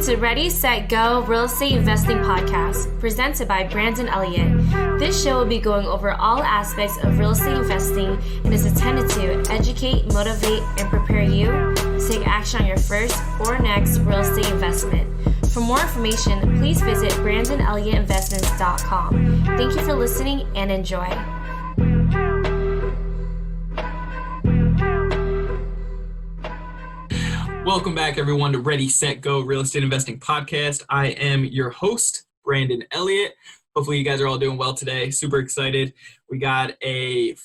to Ready, Set, Go Real Estate Investing Podcast, presented by Brandon Elliott. This show will be going over all aspects of real estate investing and is intended to educate, motivate, and prepare you to take action on your first or next real estate investment. For more information, please visit BrandonElliottInvestments.com. Thank you for listening and enjoy. Welcome back, everyone, to Ready, Set, Go Real Estate Investing Podcast. I am your host, Brandon Elliott. Hopefully you guys are all doing well today. Super excited. We got a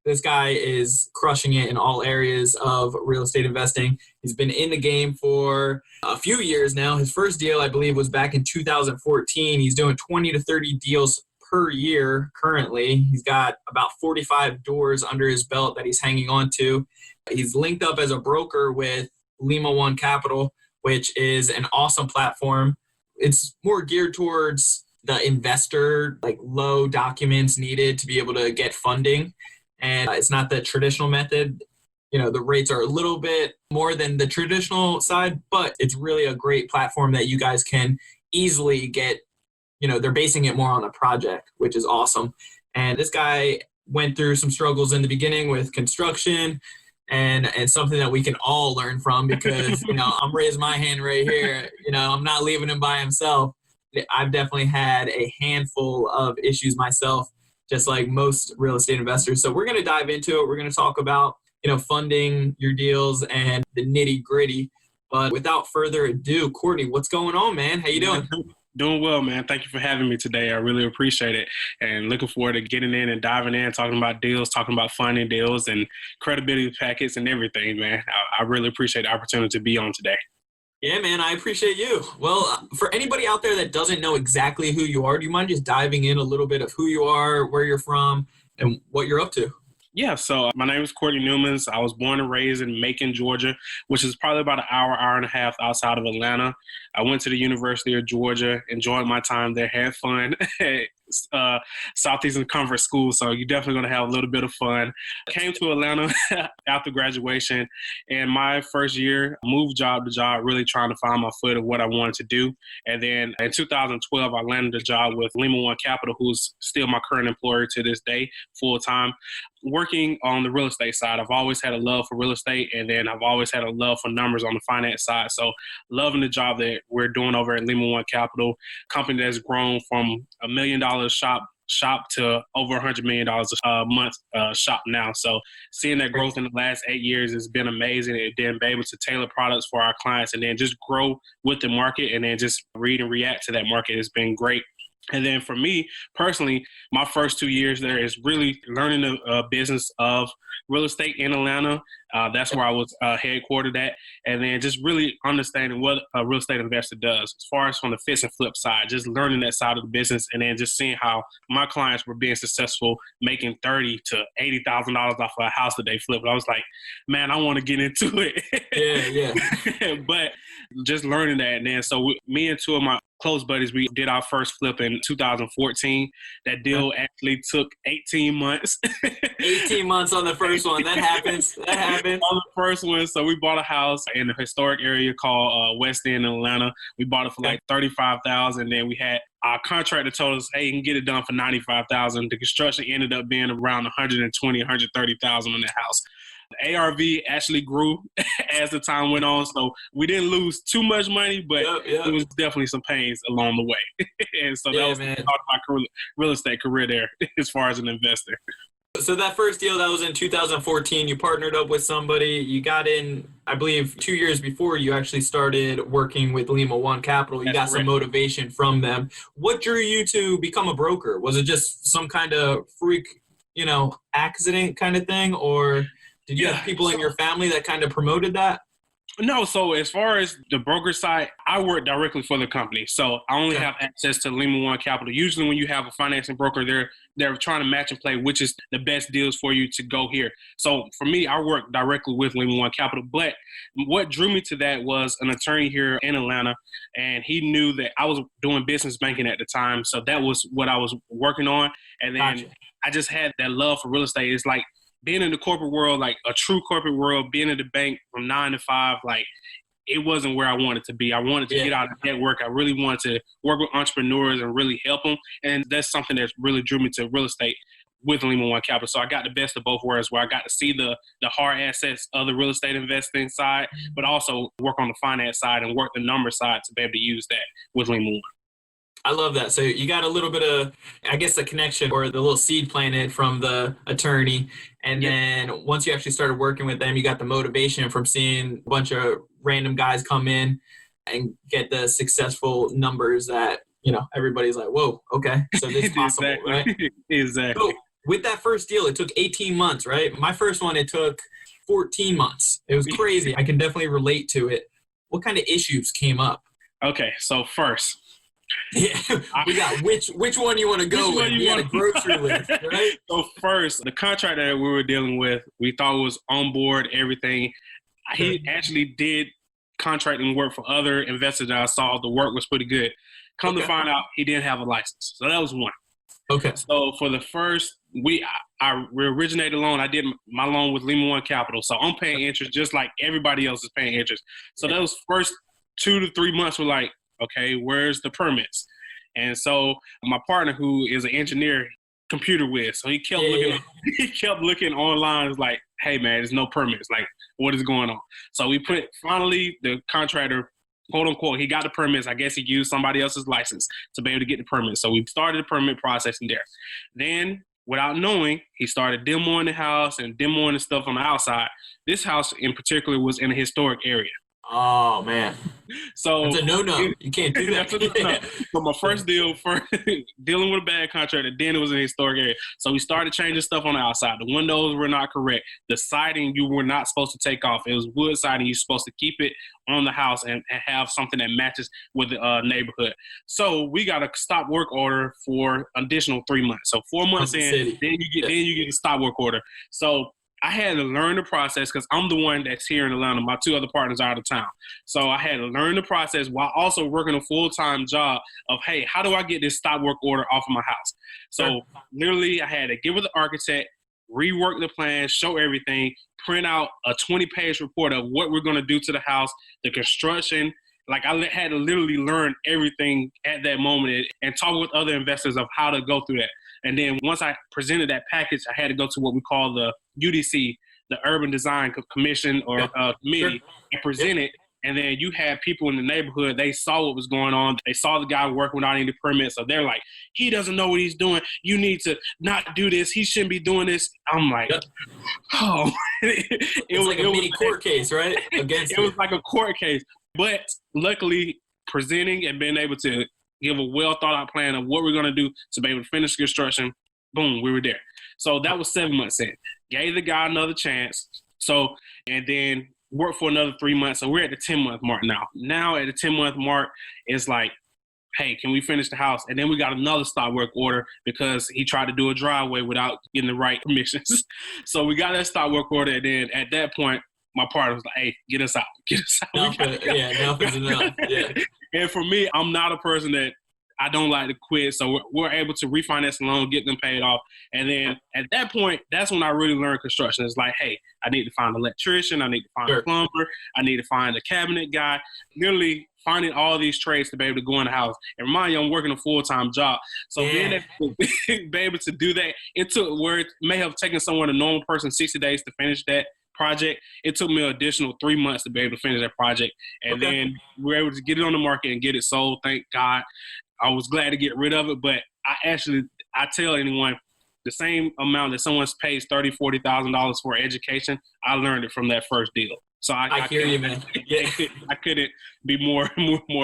this guy is crushing it in all areas of real estate investing. He's been in the game for a few years now. His first deal, I believe, was back in 2014. He's doing 20 to 30 deals per year currently. He's got about 45 doors under his belt that he's hanging on to. He's linked up as a broker with Lima One Capital, which is an awesome platform. It's more geared towards the investor, like low documents needed to be able to get funding. And it's not the traditional method. You know, the rates are a little bit more than the traditional side, but it's really a great platform that you guys can easily get. You know, they're basing it more on a project, which is awesome. And this guy went through some struggles in the beginning with construction, and something that we can all learn from, because, you know, I'm raising my hand right here. You know, I'm not leaving him by himself. I've definitely had a handful of issues myself, just like most real estate investors. So we're going to dive into it. We're going to talk about, you know, funding your deals and the nitty gritty. But without further ado, Cortney, what's going on, man? How you doing? Doing well, man. Thank you for having me today. I really appreciate it. And looking forward to getting in and diving in, talking about deals, talking about funding deals and credibility packets and everything, man. I really appreciate the opportunity to be on today. Yeah, man, I appreciate you. Well, for anybody out there that doesn't know exactly who you are, do you mind just diving in a little bit of who you are, where you're from, and what you're up to? Yeah, so my name is Cortney Newmans. I was born and raised in Macon, Georgia, which is probably about an hour and a half outside of Atlanta. I went to the University of Georgia, enjoyed my time there, had fun. Southeastern Conference School, so you're definitely going to have a little bit of fun. Came to Atlanta after graduation, and my first year, moved job to job, really trying to find my foot of what I wanted to do. And then in 2012, I landed a job with Lima One Capital, who's still my current employer to this day, full-time, working on the real estate side. I've always had a love for real estate, and then I've always had a love for numbers on the finance side. So loving the job that we're doing over at Lima One Capital, company that's grown from $1 million shop to over $100 million a month shop now. So seeing that growth in the last 8 years has been amazing. And then be able to tailor products for our clients and then just grow with the market and then just read and react to that market has been great. And then for me personally, my first 2 years there is really learning the business of real estate in Atlanta. That's where I was headquartered at. And then just really understanding what a real estate investor does as far as from the fix and flip side, just learning that side of the business and then just seeing how my clients were being successful, making $30,000 to $80,000 off of a house that they flipped. I was like, man, I want to get into it. Yeah. But just learning that. And then so me and two of my close buddies, we did our first flip in 2014. That deal actually took 18 months. 18 months on the first one. That happens. On the first one. So we bought a house in a historic area called West End in Atlanta. We bought it for like $35,000. Then we had our contractor told us, hey, you can get it done for $95,000. The construction ended up being around $120,000, $130,000 on that house. The ARV actually grew as the time went on, so we didn't lose too much money, but it was definitely some pains along the way. And so that was part of my real estate career there as far as an investor. So that first deal, that was in 2014. You partnered up with somebody. You got in, I believe, 2 years before you actually started working with Lima One Capital. You got some motivation from them. What drew you to become a broker? Was it just some kind of freak, accident kind of thing, or did you have people in your family that kind of promoted that? No, so as far as the broker side, I work directly for the company. So I only have access to Lima One Capital. Usually when you have a financing broker, they're trying to match and play which is the best deals for you to go here. So for me, I work directly with Lima One Capital. But what drew me to that was an attorney here in Atlanta, and he knew that I was doing business banking at the time. So that was what I was working on. And then I just had that love for real estate. It's like being in the corporate world, like a true corporate world, being in the bank from 9 to 5, like it wasn't where I wanted to be. I wanted to get out of network. I really wanted to work with entrepreneurs and really help them. And that's something that really drew me to real estate with Lima One Capital. So I got the best of both worlds, where I got to see the hard assets of the real estate investing side, but also work on the finance side and work the number side to be able to use that with Lima One. I love that. So you got a little bit of, I guess, the connection or the little seed planted from the attorney. And then once you actually started working with them, you got the motivation from seeing a bunch of random guys come in and get the successful numbers that, you know, everybody's like, whoa, okay, so this is possible, Exactly. right? Exactly. So with that first deal, it took 18 months, right? My first one, it took 14 months. It was crazy. I can definitely relate to it. What kind of issues came up? Okay, so first. Yeah, we got which one you want to go with? You got a grocery list, right? So first, the contractor that we were dealing with, we thought was on board, everything. He actually did contracting work for other investors that I saw. The work was pretty good. Come to find out, he didn't have a license. So that was one. Okay. So for the first, we originated a loan. I did my loan with Lima One Capital. So I'm paying interest just like everybody else is paying interest. So those first 2 to 3 months were like, okay, where's the permits? And so my partner, who is an engineer, computer whiz, so he kept looking. He kept looking online. It's like, hey man, there's no permits. Like, what is going on? So we finally the contractor, quote unquote, he got the permits. I guess he used somebody else's license to be able to get the permit. So we started the permit processing there. Then, without knowing, he started demoing the house and demoing the stuff on the outside. This house in particular was in a historic area. Oh man, so it's a no. You can't do that. So my first deal, dealing with a bad contractor, then it was in a historic area. So we started changing stuff on the outside. The windows were not correct. The siding you were not supposed to take off. It was wood siding. You're supposed to keep it on the house and have something that matches with the neighborhood. So we got a stop work order for additional 3 months. So 4 months in, then you get a stop work order. So I had to learn the process because I'm the one that's here in Atlanta. My 2 other partners are out of town. So I had to learn the process while also working a full-time job of, hey, how do I get this stop work order off of my house? So literally I had to get with the architect, rework the plan, show everything, print out a 20-page report of what we're going to do to the house, the construction. Like I had to literally learn everything at that moment and talk with other investors of how to go through that. And then once I presented that package, I had to go to what we call the UDC, the Urban Design Commission or Committee, and present it. And then you had people in the neighborhood, they saw what was going on. They saw the guy working without any permits. So they're like, he doesn't know what he's doing. You need to not do this. He shouldn't be doing this. I'm like, oh. It was like a mini court case, right? It was like a court case. But luckily, presenting and being able to give a well-thought-out plan of what we're going to do to be able to finish construction, boom, we were there. So that was 7 months in. Gave the guy another chance. So, and then worked for another 3 months. So we're at the 10-month mark now. Now at the 10-month mark, it's like, hey, can we finish the house? And then we got another stop work order because he tried to do a driveway without getting the right permissions. So we got that stop work order. And then at that point, my partner was like, hey, get us out. Get us out. Enough is enough. Yeah. And for me, I'm not a person that I don't like to quit. So we're able to refinance the loan, get them paid off. And then at that point, that's when I really learned construction. It's like, hey, I need to find an electrician. I need to find a plumber. I need to find a cabinet guy. Literally finding all these trades to be able to go in the house. And remind you, I'm working a full-time job. So being able to be able to do that, it took where it may have taken someone, a normal person, 60 days to finish that project. It took me an additional 3 months to be able to finish that project. And then we were able to get it on the market and get it sold. Thank God. I was glad to get rid of it. But I tell anyone, the same amount that someone pays $30,000, $40,000 for education, I learned it from that first deal. So I hear you, man. Yeah. I couldn't be more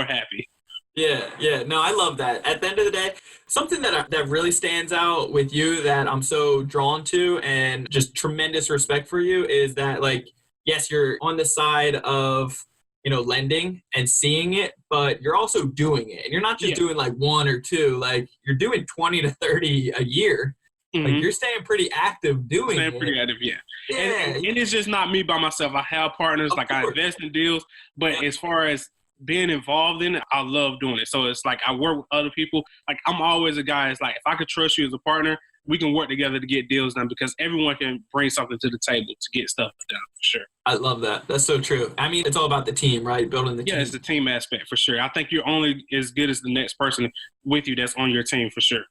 happy. Yeah. No, I love that. At the end of the day, something that really stands out with you that I'm so drawn to and just tremendous respect for you is that, like, yes, you're on the side of, lending and seeing it, but you're also doing it. And you're not just doing like 1 or 2, like you're doing 20 to 30 a year. Mm-hmm. Like you're staying pretty active doing it. Pretty active, yeah. And it's just not me by myself. I have partners, I invest in deals, but as far as being involved in it, I love doing it. So it's like I work with other people. Like I'm always a guy. It's like if I could trust you as a partner, we can work together to get deals done because everyone can bring something to the table to get stuff done for sure. I love that. That's so true. I mean, it's all about the team, right? Building the team. Yeah, it's the team aspect for sure. I think you're only as good as the next person with you that's on your team for sure.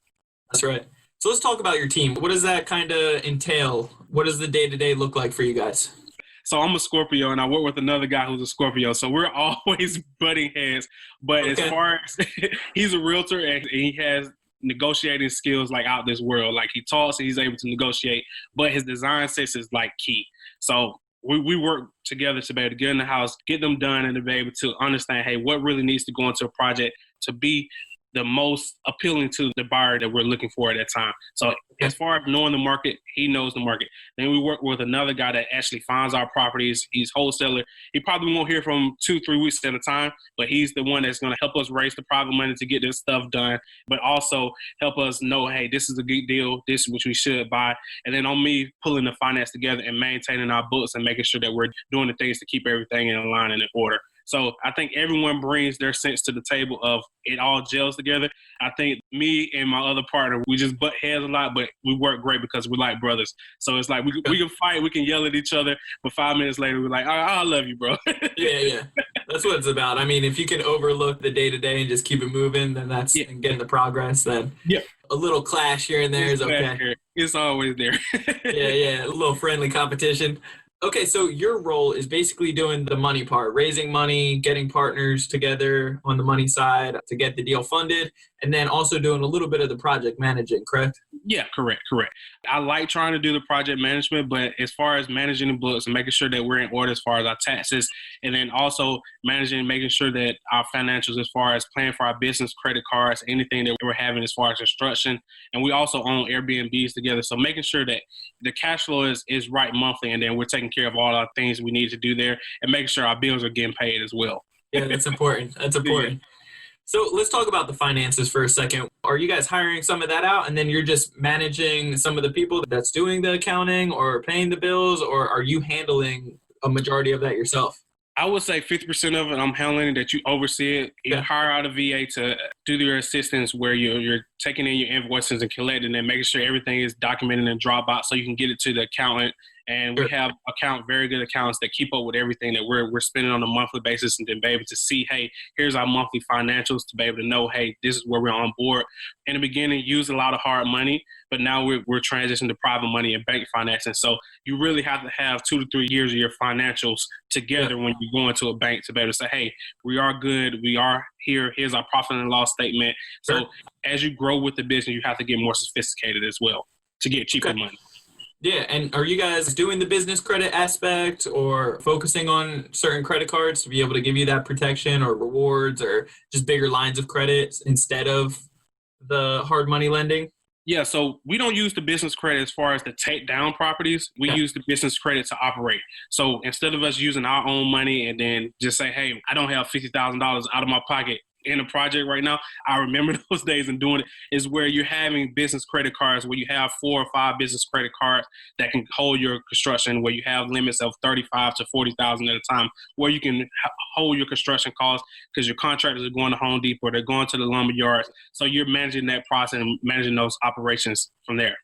That's right. So let's talk about your team. What does that kind of entail? What does the day-to-day look like for you guys? So I'm a Scorpio, and I work with another guy who's a Scorpio. So we're always butting heads. But as far as he's a realtor, and he has negotiating skills like out this world. Like he talks and he's able to negotiate, but his design sense is like key. So we work together to be able to get in the house, get them done, and to be able to understand, hey, what really needs to go into a project to be the most appealing to the buyer that we're looking for at that time. So as far as knowing the market, he knows the market. Then we work with another guy that actually finds our properties. He's wholesaler. He probably won't hear from 2-3 weeks at a time, but he's the one that's going to help us raise the private money to get this stuff done, but also help us know, hey, this is a good deal. This is what we should buy. And then on me pulling the finance together and maintaining our books and making sure that we're doing the things to keep everything in line and in order. So I think everyone brings their sense to the table of it all gels together. I think me and my other partner, we just butt heads a lot, but we work great because we're like brothers. So it's like we can fight, we can yell at each other, but 5 minutes later, we're like, I love you, bro. Yeah. That's what it's about. I mean, if you can overlook the day-to-day and just keep it moving, then that's and getting the progress, then a little clash here and there is okay. It's always there. Yeah, a little friendly competition. Okay, so your role is basically doing the money part, raising money, getting partners together on the money side to get the deal funded, and then also doing a little bit of the project managing, correct? Yeah, correct. I like trying to do the project management, but as far as managing the books and making sure that we're in order as far as our taxes, and then also managing and making sure that our financials as far as paying for our business credit cards, anything that we're having as far as construction, and we also own Airbnbs together. So making sure that the cash flow is right monthly, and then we're taking care of all our things we need to do there and making sure our bills are getting paid as well. Yeah, that's important. Yeah. So let's talk about the finances for a second. Are you guys hiring some of that out and then you're just managing some of the people that's doing the accounting or paying the bills, or are you handling a majority of that yourself? I would say 50% of it I'm handling, that you oversee it. You hire out a VA to do your assistance where you're taking in your invoices and collecting and making sure everything is documented in Dropbox so you can get it to the accountant. And we have very good accountants that keep up with everything that we're spending on a monthly basis, and then be able to see, hey, here's our monthly financials, to be able to know, hey, this is where we're on board. In the beginning, use a lot of hard money, but now we're transitioning to private money and bank financing. So you really have to have 2 to 3 years of your financials together when you go into a bank to be able to say, hey, we are good, we are here, here's our profit and loss statement. So as you grow with the business, you have to get more sophisticated as well to get cheaper money. Yeah, and are you guys doing the business credit aspect or focusing on certain credit cards to be able to give you that protection or rewards or just bigger lines of credit instead of the hard money lending? Yeah, so we don't use the business credit as far as to take down properties. We use the business credit to operate. So instead of us using our own money and then just say, hey, I don't have $50,000 out of my pocket in a project right now, I remember those days and doing it, is where you're having business credit cards where you have 4 or 5 business credit cards that can hold your construction, where you have limits of $35,000 to $40,000 at a time, where you can hold your construction costs because your contractors are going to Home Depot, they're going to the lumber yards. So you're managing that process and managing those operations from there.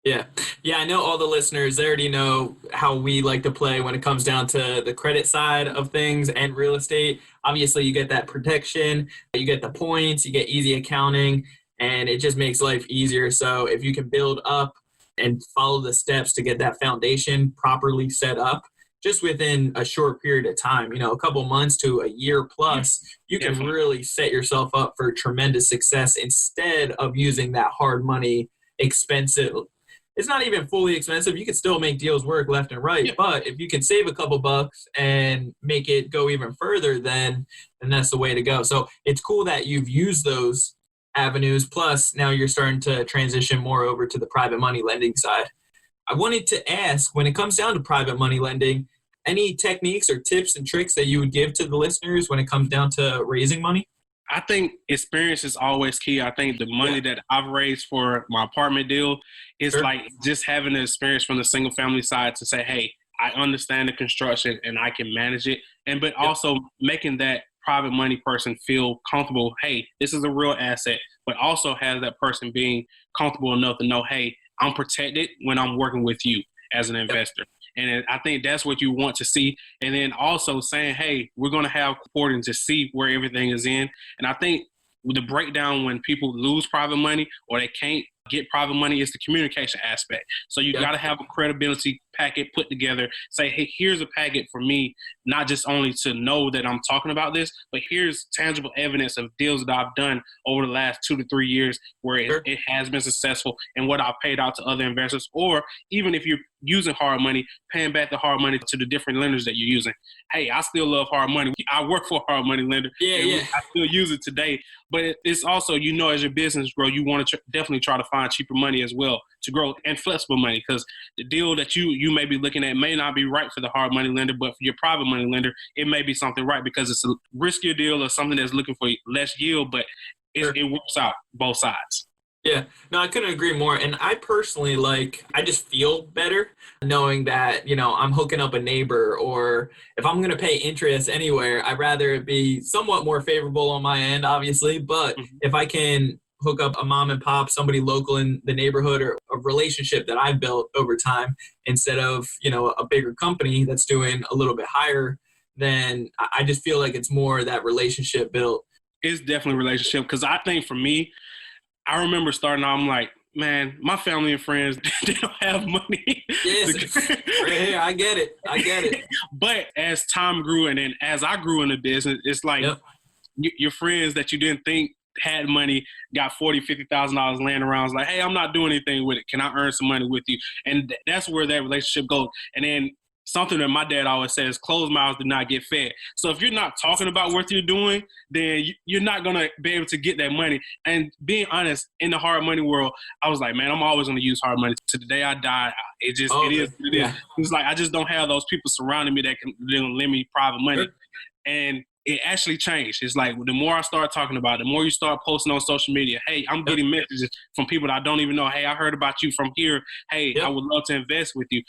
Yeah, I know all the listeners, they already know how we like to play when it comes down to the credit side of things and real estate. Obviously, you get that protection, you get the points, you get easy accounting, and it just makes life easier. So if you can build up and follow the steps to get that foundation properly set up, just within a short period of time, a couple months to a year plus, you can really set yourself up for tremendous success instead of using that hard money, expensive. It's not even fully expensive. You can still make deals work left and right. Yeah. But if you can save a couple bucks and make it go even further, then that's the way to go. So it's cool that you've used those avenues. Plus, now you're starting to transition more over to the private money lending side. I wanted to ask, when it comes down to private money lending, any techniques or tips and tricks that you would give to the listeners when it comes down to raising money? I think experience is always key. I think the money that I've raised for my apartment deal is like just having the experience from the single family side to say, hey, I understand the construction and I can manage it. But also making that private money person feel comfortable. Hey, this is a real asset, but also has that person being comfortable enough to know, hey, I'm protected when I'm working with you as an investor. And I think that's what you want to see. And then also saying, hey, we're going to have reporting to see where everything is in. And I think the breakdown when people lose private money or they can't get private money is the communication aspect. So you got to have a credibility packet put together. Say, hey, here's a packet for me, not just only to know that I'm talking about this, but here's tangible evidence of deals that I've done over the last 2 to 3 years where it has been successful and what I've paid out to other investors. Or even if you're using hard money, paying back the hard money to the different lenders that you're using. Hey, I still love hard money. I work for a hard money lender. I still use it today. But it's also, as your business grow, you want to definitely try to find cheaper money as well to grow, and flexible money, because the deal that you may be looking at may not be right for the hard money lender, but for your private money lender, it may be something right because it's a riskier deal or something that's looking for less yield, but it works out both sides. Yeah, no, I couldn't agree more. And I personally, I just feel better knowing that, I'm hooking up a neighbor, or if I'm going to pay interest anywhere, I'd rather it be somewhat more favorable on my end, obviously. But if I can hook up a mom and pop, somebody local in the neighborhood, or a relationship that I've built over time, instead of, a bigger company that's doing a little bit higher, then I just feel like it's more that relationship built. It's definitely a relationship, because I think for me, I remember starting out, I'm like, man, my family and friends, they don't have money. Yes, right here, I get it. But as time grew, and then as I grew in the business, it's like your friends that you didn't think had money got $40,000, $50,000 laying around. It's like, hey, I'm not doing anything with it. Can I earn some money with you? And that's where that relationship goes. And then something that my dad always says, closed mouths do not get fed. So if you're not talking about what you're doing, then you're not going to be able to get that money. And being honest, in the hard money world, I was like, man, I'm always going to use hard money. To the day I die, it is what it is. It's like, I just don't have those people surrounding me that can lend me private money. And it actually changed. It's like, the more I start talking about it, the more you start posting on social media, hey, I'm getting messages from people that I don't even know. Hey, I heard about you from here. Hey, I would love to invest with you.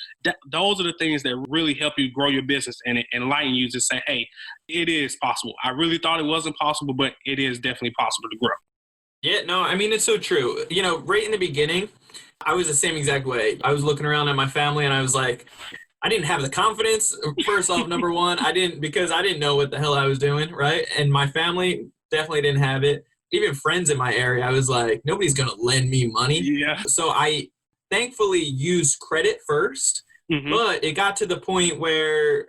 Those are the things that really help you grow your business and enlighten you to say, hey, it is possible. I really thought it wasn't possible, but it is definitely possible to grow. Yeah, no, I mean, it's so true. Right in the beginning, I was the same exact way. I was looking around at my family and I was like, I didn't have the confidence. First off, number one, because I didn't know what the hell I was doing, right? And my family definitely didn't have it. Even friends in my area, I was like, nobody's going to lend me money. Yeah. So I thankfully used credit first, but it got to the point where,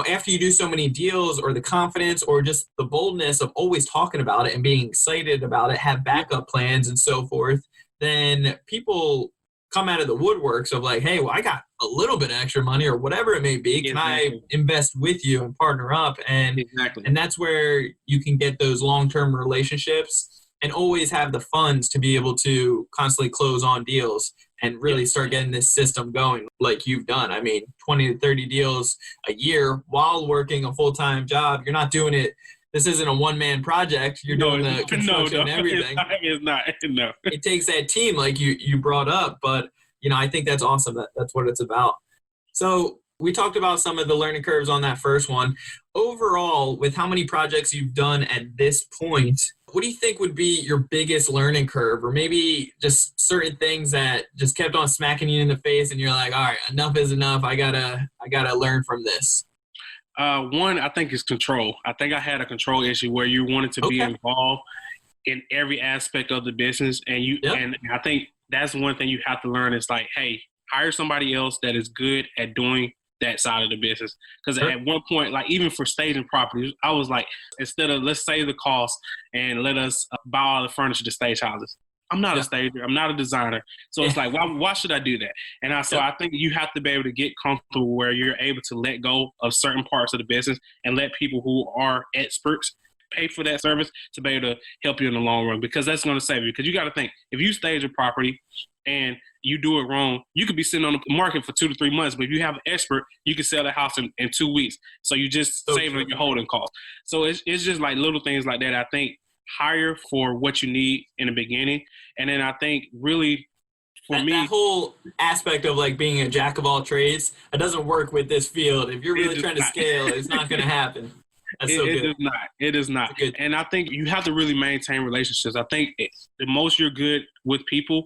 after you do so many deals, or the confidence or just the boldness of always talking about it and being excited about it, have backup plans and so forth, then people come out of the woodworks of like, hey, well, I got a little bit of extra money or whatever it may be. Can I invest with you and partner up? And and that's where you can get those long-term relationships and always have the funds to be able to constantly close on deals and really start getting this system going like you've done. I mean, 20 to 30 deals a year while working a full-time job. You're not doing it. This isn't a one-man project. You're doing the construction and everything. It's not. No. It takes that team like you brought up. But, I think that's awesome. That's what it's about. So we talked about some of the learning curves on that first one. Overall, with how many projects you've done at this point, what do you think would be your biggest learning curve, or maybe just certain things that just kept on smacking you in the face and you're like, all right, enough is enough. I gotta learn from this. One, I think, is control. I think I had a control issue where you wanted to be involved in every aspect of the business. And and I think that's one thing you have to learn is like, hey, hire somebody else that is good at doing that side of the business. Because at one point, like even for staging properties, I was like, instead of let's save the cost and let us buy all the furniture to stage houses. I'm not a stager. I'm not a designer. So it's like, why should I do that? And I think you have to be able to get comfortable where you're able to let go of certain parts of the business and let people who are experts pay for that service to be able to help you in the long run, because that's going to save you. Because you got to think, if you stage a property and you do it wrong, you could be sitting on the market for 2 to 3 months. But if you have an expert, you can sell the house in 2 weeks. So you just saving your holding cost. So it's just like little things like that. I think hire for what you need in the beginning. And then I think really for me, that whole aspect of like being a jack of all trades, it doesn't work with this field. If you're really trying to scale, it's not going to happen. That's so It good. is not. It is not. Good. And I think you have to really maintain relationships. I think the most you're good with people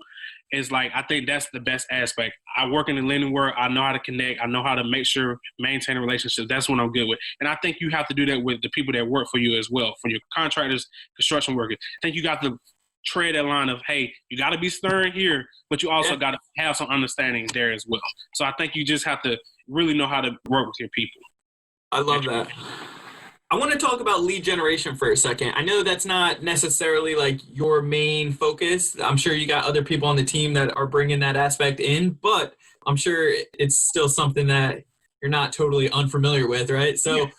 is like, I think that's the best aspect. I work in the lending world. I know how to connect. I know how to make sure, maintain a relationship. That's what I'm good with. And I think you have to do that with the people that work for you as well, for your contractors, construction workers. I think you got to tread that line of, hey, you got to be stern here, but you also got to have some understanding there as well. So I think you just have to really know how to work with your people. I love that. I want to talk about lead generation for a second. I know that's not necessarily like your main focus. I'm sure you got other people on the team that are bringing that aspect in, but I'm sure it's still something that you're not totally unfamiliar with, right? So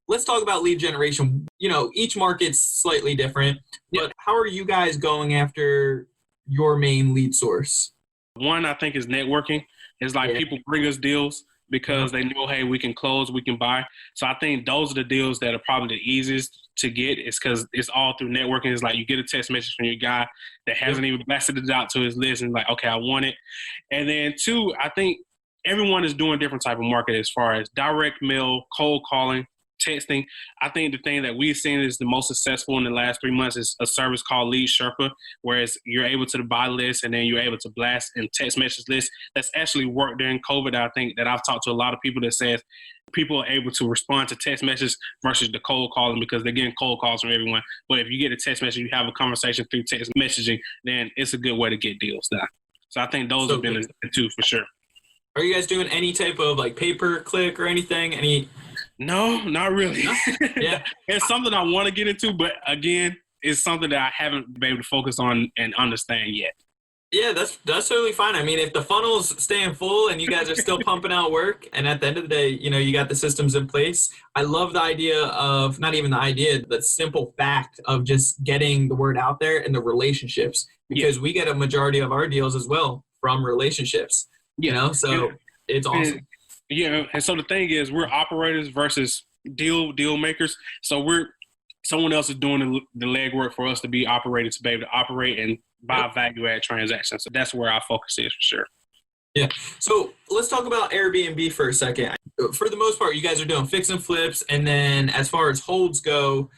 let's talk about lead generation. You know, each market's slightly different, but how are you guys going after your main lead source? One, I think, is networking. It's like people bring us deals because they know, hey, we can close, we can buy. So I think those are the deals that are probably the easiest to get. It's because it's all through networking. It's like you get a text message from your guy that hasn't even blasted it out to his list and like, okay, I want it. And then two, I think everyone is doing different type of market as far as direct mail, cold calling, texting. I think the thing that we've seen is the most successful in the last 3 months is a service called Lead Sherpa, whereas you're able to buy lists and then you're able to blast and text message lists. That's actually worked during COVID. I think that I've talked to a lot of people that says people are able to respond to text messages versus the cold calling because they're getting cold calls from everyone. But if you get a text message, you have a conversation through text messaging, then it's a good way to get deals done. So I think those have been the two for sure. Are you guys doing any type of like pay-per-click or anything? No, not really. No? Yeah. It's something I want to get into, but again, it's something that I haven't been able to focus on and understand yet. Yeah, that's totally fine. I mean, if the funnel's staying full and you guys are still pumping out work, and at the end of the day, you know, you got the systems in place. I love the idea of, not even the idea, the simple fact of just getting the word out there and the relationships, because we get a majority of our deals as well from relationships, you know, so it's awesome. And so the thing is, we're operators versus deal makers. So someone else is doing the legwork for us to be operators, to be able to operate and buy value-add transactions. So that's where our focus is for sure. Yeah. So let's talk about Airbnb for a second. For the most part, you guys are doing fix and flips, and then as far as holds go,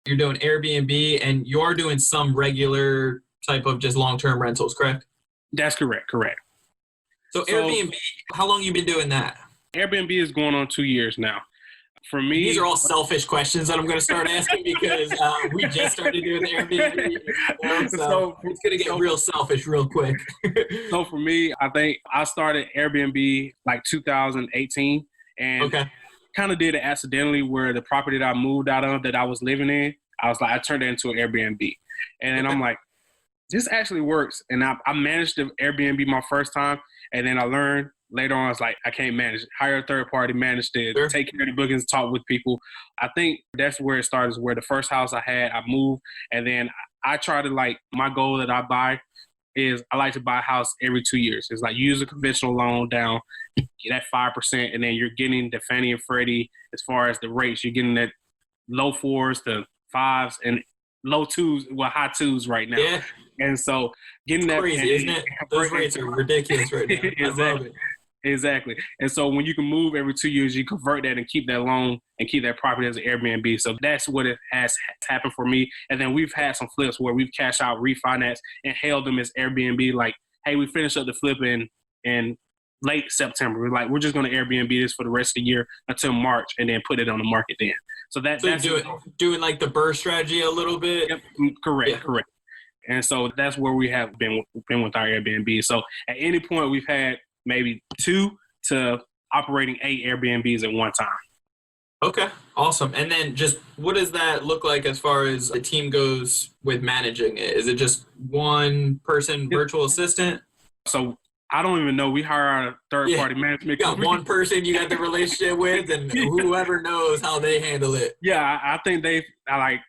you're doing Airbnb, and you're doing some regular type of just long-term rentals, correct? That's correct. So Airbnb, how long you been doing that? Airbnb is going on 2 years now. For me, these are all selfish questions that I'm going to start asking because we just started doing Airbnb. You know, so it's going to get real selfish real quick. So for me, I think I started Airbnb like 2018 and kind of did it accidentally where the property that I moved out of that I was living in, I turned it into an Airbnb. And then I'm like, this actually works. And I managed the Airbnb my first time, and then I learned later on, it's like, I can't manage it. Hire a third party, manage it, take care of the bookings, talk with people. I think that's where it started, is where the first house I had, I moved. And then I try to, like, my goal that I buy is I like to buy a house every 2 years. It's like, use a conventional loan down, get that 5%, and then you're getting the Fannie and Freddie as far as the rates. You're getting that low 4s to 5s and low 2s, well, high 2s right now. Yeah. And so getting that crazy, isn't it? Those rates are ridiculous right now. Exactly. I love it. Exactly. And so when you can move every 2 years, you convert that and keep that loan and keep that property as an Airbnb. So that's what it has happened for me. And then we've had some flips where we've cashed out, refinance, and held them as Airbnb. Like, hey, we finished up the flip in late September. We're like, we're just going to Airbnb this for the rest of the year until March, and then put it on the market then. So that's doing like the BRRRR strategy a little bit. Yep, correct. And so that's where we have been with our Airbnb. So at any point, we've had maybe 2 to operating 8 Airbnbs at one time. Okay, awesome. And then just what does that look like as far as the team goes with managing it? Is it just one person virtual assistant? So I don't even know. We hire a third-party management company. You got one person you got the relationship with, and whoever knows how they handle it. Yeah, I think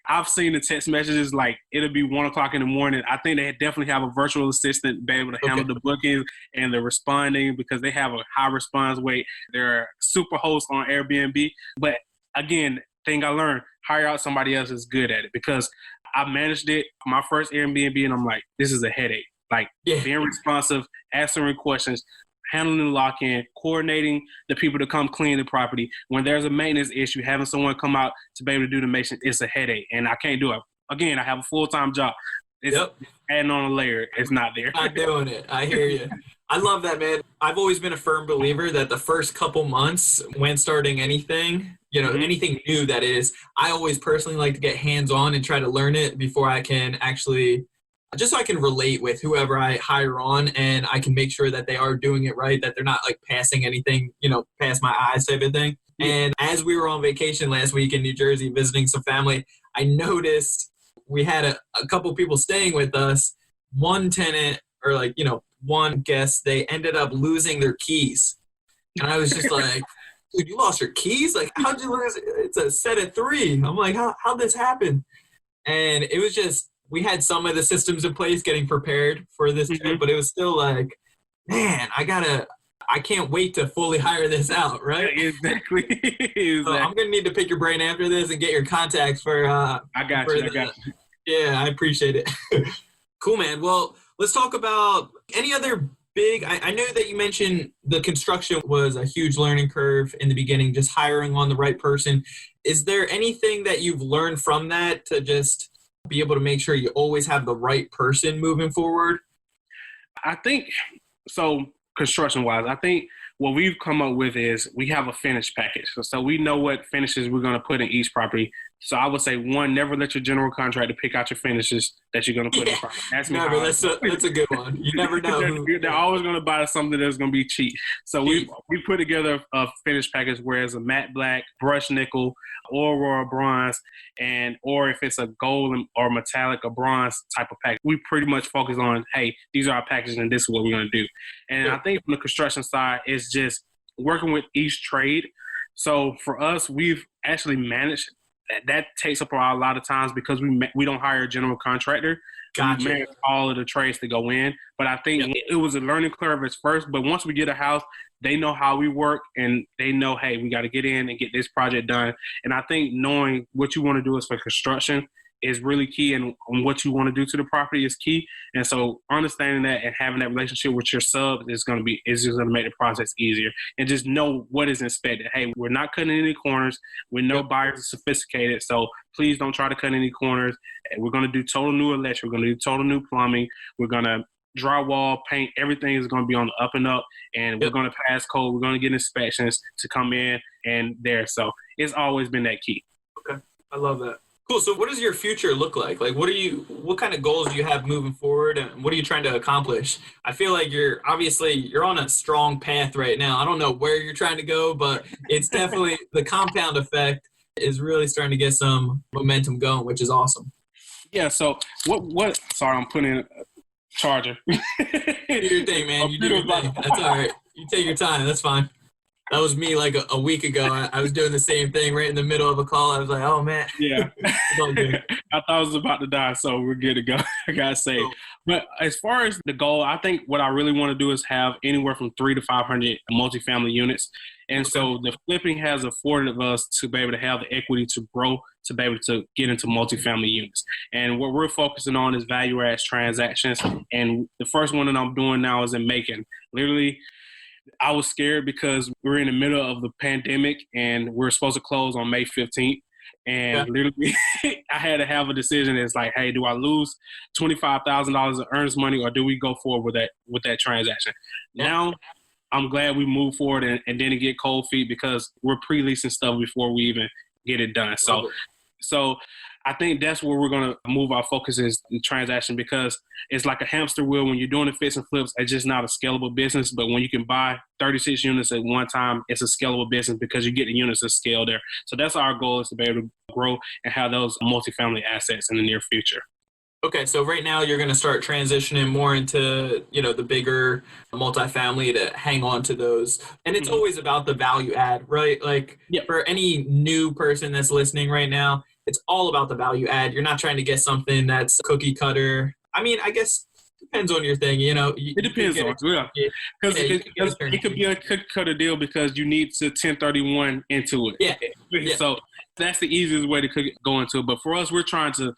I've seen the text messages, like, it'll be 1 o'clock in the morning. I think they definitely have a virtual assistant be able to handle the bookings and the responding, because they have a high response rate. They're super hosts on Airbnb. But again, thing I learned, hire out somebody else is good at it, because I managed it, my first Airbnb, and I'm like, this is a headache. Like, being responsive, answering questions. handling the lock-in, coordinating the people to come clean the property. When there's a maintenance issue, having someone come out to be able to do the maintenance, it's a headache, and I can't do it. Again, I have a full-time job. It's adding on a layer. It's not there. Not doing it. I hear you. I love that, man. I've always been a firm believer that the first couple months when starting anything, anything new that is, I always personally like to get hands-on and try to learn it before I can actually, just so I can relate with whoever I hire on and I can make sure that they are doing it right, that they're not like passing anything, past my eyes type of thing. And as we were on vacation last week in New Jersey visiting some family, I noticed we had a couple people staying with us. One tenant or one guest, they ended up losing their keys. And I was just like, dude, you lost your keys? Like, how'd you lose it? It's a set of 3. I'm like, how'd this happen? And it was just, we had some of the systems in place getting prepared for this trip, but it was still like, man, I can't wait to fully hire this out, right? Exactly. So I'm going to need to pick your brain after this and get your contacts for I got you. Yeah, I appreciate it. Cool, man. Well, let's talk about any other big, I know that you mentioned the construction was a huge learning curve in the beginning, just hiring on the right person. Is there anything that you've learned from that to just be able to make sure you always have the right person moving forward? I think, so construction-wise, I think what we've come up with is we have a finished package. So we know what finishes we're going to put in each property. So I would say, one, never let your general contractor pick out your finishes that you're going to put in property. That's a good one. You never know. They're always going to buy something that's going to be cheap. So we put together a finished package where it's a matte black, brushed nickel, or raw bronze, or if it's a gold or metallic or bronze type of package. We pretty much focus on, hey, these are our packages and this is what we're going to do. And I think from the construction side, it's just working with each trade. So for us, we've actually managed that takes up a lot of times because we don't hire a general contractor. Gotcha. We manage all of the trades to go in. But I think it was a learning curve at first. But once we get a house, they know how we work and they know, hey, we got to get in and get this project done. And I think knowing what you want to do is for construction is really key, and what you want to do to the property is key. And so understanding that and having that relationship with your sub is just going to make the process easier. And just know what is expected. Hey, we're not cutting any corners. We know buyers are sophisticated, so please don't try to cut any corners. We're going to do total new electric. We're going to do total new plumbing. We're going to drywall, paint, everything is going to be on the up and up, and we're going to pass code. We're going to get inspections to come in and there. So it's always been that key. Okay. I love that. Cool. So what does your future look like? Like, what kind of goals do you have moving forward, and what are you trying to accomplish? I feel like you're on a strong path right now. I don't know where you're trying to go, but it's definitely the compound effect is really starting to get some momentum going, which is awesome. Yeah. So what, sorry, I'm putting in a charger. Do your thing, man. You do your thing. That's all right. You take your time. That's fine. That was me like a week ago. I was doing the same thing right in the middle of a call. I was like, oh, man. Yeah. I thought I was about to die, so we're good to go. I got to say. But as far as the goal, I think what I really want to do is have anywhere from 300 to 500 multifamily units. And so the flipping has afforded us to be able to have the equity to grow, to be able to get into multifamily units. And what we're focusing on is value-add transactions. And the first one that I'm doing now is in Macon. Literally, I was scared because we're in the middle of the pandemic and we're supposed to close on May 15th. And literally, I had to have a decision. It's like, hey, do I lose $25,000 of earnest money, or do we go forward with that transaction? Now, I'm glad we moved forward and didn't get cold feet because we're pre-leasing stuff before we even get it done. So I think that's where we're going to move our focus is in transaction, because it's like a hamster wheel. When you're doing the fix and flips, it's just not a scalable business. But when you can buy 36 units at one time, it's a scalable business because you get the units to scale there. So that's our goal, is to be able to grow and have those multifamily assets in the near future. Okay, so right now you're going to start transitioning more into, the bigger multifamily to hang on to those. And it's always about the value add, right? Like for any new person that's listening right now, it's all about the value add. You're not trying to get something that's cookie cutter. I mean, I guess it depends on your thing, It depends on it, Because it could be a cookie cutter deal because you need to 1031 into it. Yeah. So that's the easiest way to go into it. But for us, we're trying to,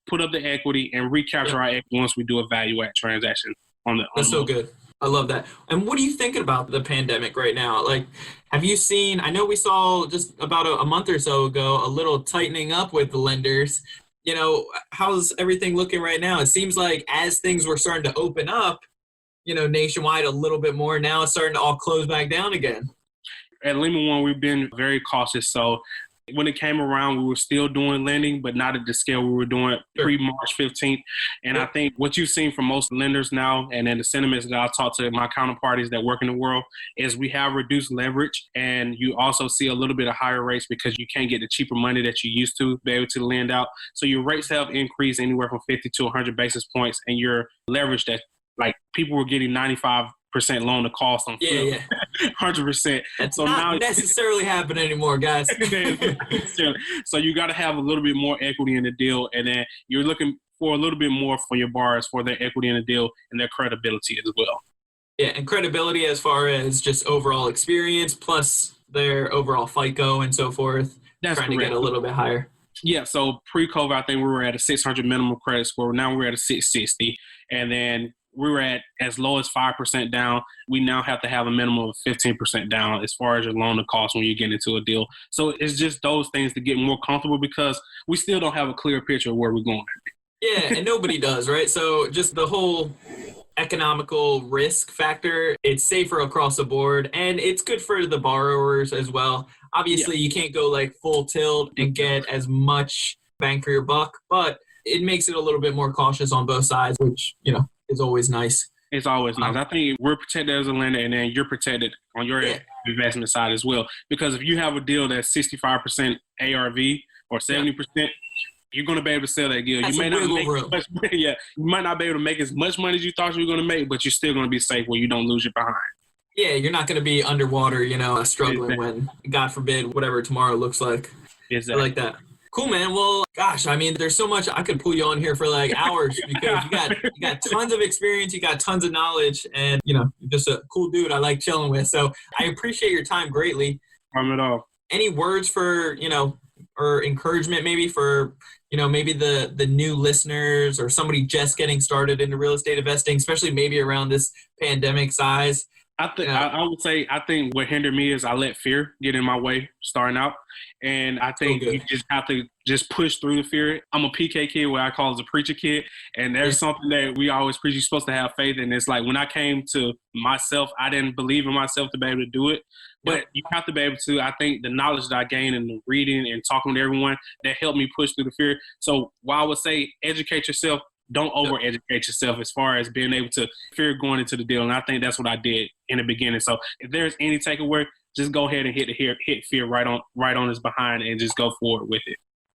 put up the equity and recapture our equity once we do a value add transaction on the. That's so good. I love that. And what are you thinking about the pandemic right now? Like, have you seen, I know we saw just about a month or so ago, a little tightening up with the lenders. How's everything looking right now? It seems like as things were starting to open up, nationwide a little bit more, now it's starting to all close back down again. At Lima One, we've been very cautious. So when it came around, we were still doing lending, but not at the scale we were doing pre-March 15th. And I think what you've seen from most lenders now, and then the sentiments that I've talked to my counterparties that work in the world, is we have reduced leverage. And you also see a little bit of higher rates because you can't get the cheaper money that you used to be able to lend out. So your rates have increased anywhere from 50 to 100 basis points, and your leverage that, like, people were getting 95% loan to cost on flip. 100%. That's so not now, necessarily happening anymore, guys. So you got to have a little bit more equity in the deal, and then you're looking for a little bit more for your borrowers for their equity in the deal and their credibility as well. Yeah, and credibility as far as just overall experience plus their overall FICO and so forth. That's trying correct. To get a little bit higher. Yeah, so pre-COVID, I think we were at a 600 minimum credit score. Now we're at a 660, and then we were at as low as 5% down. We now have to have a minimum of 15% down as far as your loan to cost when you get into a deal. So it's just those things to get more comfortable because we still don't have a clear picture of where we're going. Yeah, and nobody does, right? So just the whole economical risk factor, it's safer across the board, and it's good for the borrowers as well. Obviously, you can't go like full tilt and get as much bang for your buck, but it makes it a little bit more cautious on both sides, which, is always nice. It's always nice. I think we're protected as a lender, and then you're protected on your investment side as well. Because if you have a deal that's 65% ARV or 70%, you're going to be able to sell that deal. You may not make as much, you might not be able to make as much money as you thought you were going to make, but you're still going to be safe where you don't lose your behind. Yeah, you're not going to be underwater, struggling when, God forbid, whatever tomorrow looks like. Exactly. I like that. Cool, man. Well, gosh, I mean, there's so much. I could pull you on here for like hours because you got tons of experience, you got tons of knowledge, and you're just a cool dude I like chilling with. So I appreciate your time greatly. At all. Any words for or encouragement maybe for maybe the new listeners or somebody just getting started into real estate investing, especially maybe around this pandemic size? I would say I think what hindered me is I let fear get in my way starting out. And I think you just have to just push through the fear. I'm a PK kid, what I call as a preacher kid. And there's something that we always preach. You're supposed to have faith. And it's like when I came to myself, I didn't believe in myself to be able to do it. But you have to be able to, I think the knowledge that I gained in the reading and talking to everyone, that helped me push through the fear. So while I would say educate yourself, don't over-educate yourself as far as being able to fear going into the deal. And I think that's what I did in the beginning. So if there's any takeaway, just go ahead and hit fear right on his behind and just go forward with it.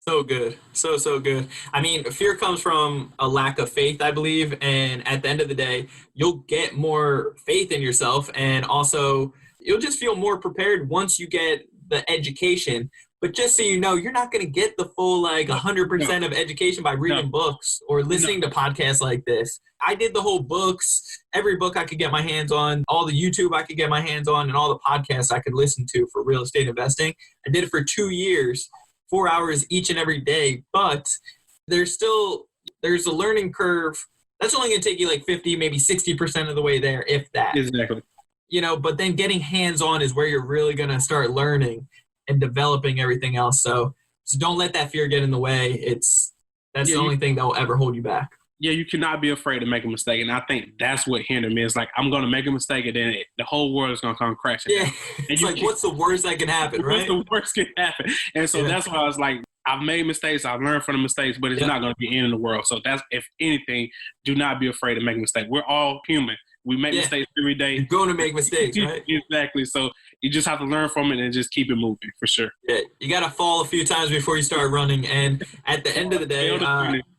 So good. So good. I mean, fear comes from a lack of faith, I believe. And at the end of the day, you'll get more faith in yourself. And also, you'll just feel more prepared once you get the education. But just so you know, you're not going to get the full 100% of education by reading books or listening to podcasts like this. I did the whole books, every book I could get my hands on, all the YouTube I could get my hands on, and all the podcasts I could listen to for real estate investing. I did it for 2 years, 4 hours each and every day. But there's a learning curve. That's only going to take you 50, maybe 60% of the way there, if that. Exactly. But then getting hands-on is where you're really going to start learning and developing everything else. So don't let that fear get in the way. That's the only thing that will ever hold you back. Yeah, you cannot be afraid to make a mistake. And I think that's what hindered me. It's like, I'm going to make a mistake and then the whole world is going to come crashing. Yeah. It's what's the worst that can happen, right? What's the worst can happen? And so that's why I was like, I've made mistakes. I've learned from the mistakes, but it's not going to be the end of the world. So that's, if anything, do not be afraid to make a mistake. We're all human. We make mistakes every day. You're going to make mistakes, right? Exactly. So you just have to learn from it and just keep it moving, for sure. Yeah, you got to fall a few times before you start running. And at the end of the day,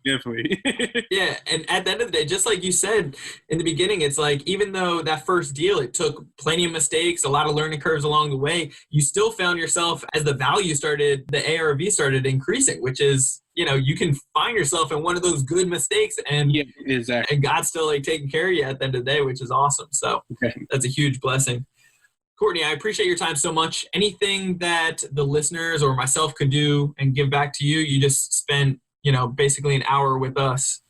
definitely. Yeah, and at the end of the day, just like you said in the beginning, it's like even though that first deal, it took plenty of mistakes, a lot of learning curves along the way, you still found yourself as the value started, the ARV started increasing, which is, you can find yourself in one of those good mistakes and and God's still taking care of you at the end of the day, which is awesome. So that's a huge blessing. Cortney, I appreciate your time so much. Anything that the listeners or myself could do and give back to you? You just spent, basically an hour with us.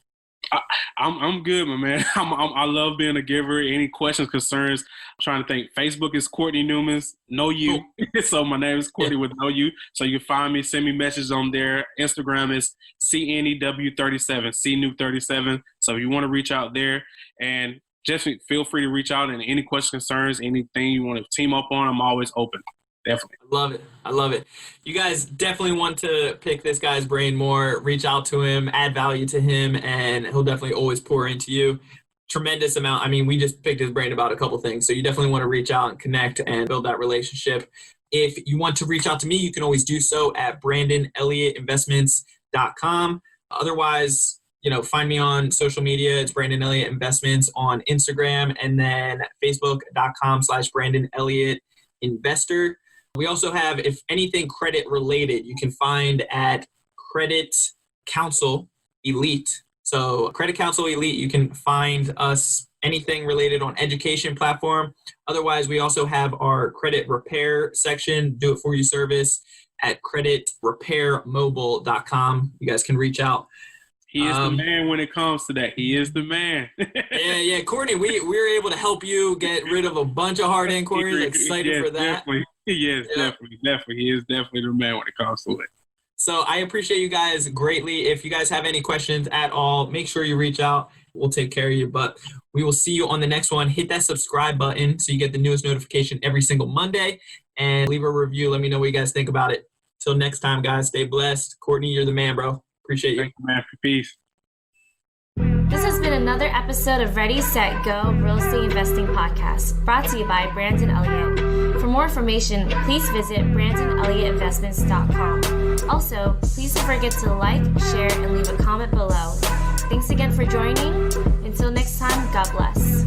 I'm good, my man. I love being a giver. Any questions, concerns? I'm trying to think. Facebook is Cortney Newmans, no you. So my name is Cortney with no you. So you can find me, send me messages on there. Instagram is CNEW37, CNEW37. So if you want to reach out there, and just feel free to reach out, and any questions, concerns, anything you want to team up on, I'm always open. Definitely. I love it. You guys definitely want to pick this guy's brain more, reach out to him, add value to him, and he'll definitely always pour into you. Tremendous amount. I mean, we just picked his brain about a couple things. So you definitely want to reach out and connect and build that relationship. If you want to reach out to me, you can always do so at BrandonElliottInvestments.com. Otherwise, find me on social media. It's Brandon Elliott Investments on Instagram, and then Facebook.com/Brandon Elliott Investor. We also have, if anything credit related, you can find at Credit Counsel Elite. So Credit Counsel Elite, you can find us anything related on education platform. Otherwise, we also have our credit repair section, do it for you service at creditrepairmobile.com. You guys can reach out. He is the man when it comes to that. He is the man. Yeah. Courtney, we were able to help you get rid of a bunch of hard inquiries. Excited for that. Definitely. Yes, yeah. Definitely. He is definitely the man when it comes to it. So I appreciate you guys greatly. If you guys have any questions at all, make sure you reach out. We'll take care of you. But we will see you on the next one. Hit that subscribe button so you get the newest notification every single Monday. And leave a review. Let me know what you guys think about it. Till next time, guys. Stay blessed. Courtney, you're the man, bro. Appreciate you. Thank you, man. Peace. This has been another episode of Ready, Set, Go Real Estate Investing Podcast, brought to you by Brandon Elliott. For more information, please visit BrandonElliottInvestments.com. Also, please don't forget to like, share, and leave a comment below. Thanks again for joining. Until next time, God bless.